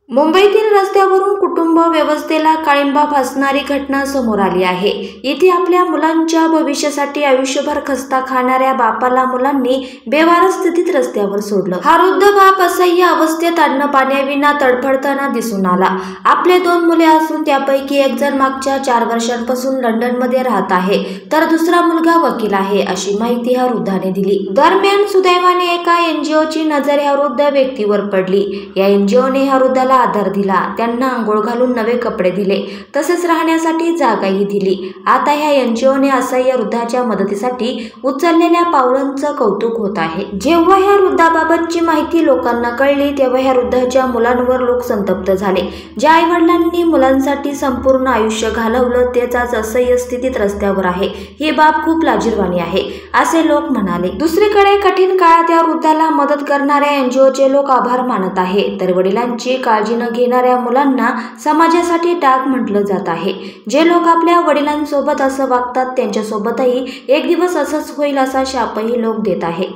मुंबईतील रस्त्यावरून कुटुंब व्यवस्थेला काळिंबा फासणारी घटना समोर आली आहे। इथे आपल्या मुलांच्या भविष्यासाठी आयुष्यभर खस्ता खाणाऱ्या बापाला मुलांनी बेवारस स्थितीत रस्त्यावर सोडलं। हा वृद्ध बाप असह्य अवस्थेत अन्न पाण्याविना तडफडताना दिसून आला। आपले 2 मुले असून त्यापैकी एक जण मागच्या 4 वर्षांपासून लंडनमध्ये राहत आहे, तर दुसरा मुलगा वकील आहे, अशी माहिती ह्या वृद्धाने दिली। दरम्यान सुदैवाने एका NGOची नजर ह्या वृद्ध व्यक्तीवर पडली। या NGOने ह्या वृद्धाला आधार दिला, त्यांना आंघोळ घालून नवे कपडे दिले, तसेच राहण्यासाठी जागाही दिली। आता ह्या NGOने असह्य वृद्धाच्या मदतीसाठी उचललेल्या पावलांचं कौतुक होत आहे। जेव्हा ह्या वृद्धाबाबतची माहिती लोकांना कळली, तेव्हा ह्या वृद्धाच्या मुलांवर लोक संतप्त झाले। ज्या आईवडिलांनी मुलांसाठी संपूर्ण आयुष्य घालवलं, तेच आज असह्य स्थितीत रस्त्यावर आहे। ही बाब खूप लाजिरवाणी आहे, असे लोक म्हणाले। दुसरीकडे कठीण काळात या वृद्धाला मदत करणाऱ्या NGOचे लोक आभार मानत आहे, तर वडिलांची काळजी न घेणाऱ्या मुलांना समाजासाठी डाग म्हटलं जात आहे। जे लोक आपल्या वडिलांसोबत असं वागतात, त्यांच्यासोबतही एक दिवस असंच होईल, असा शापही लोक देत आहे।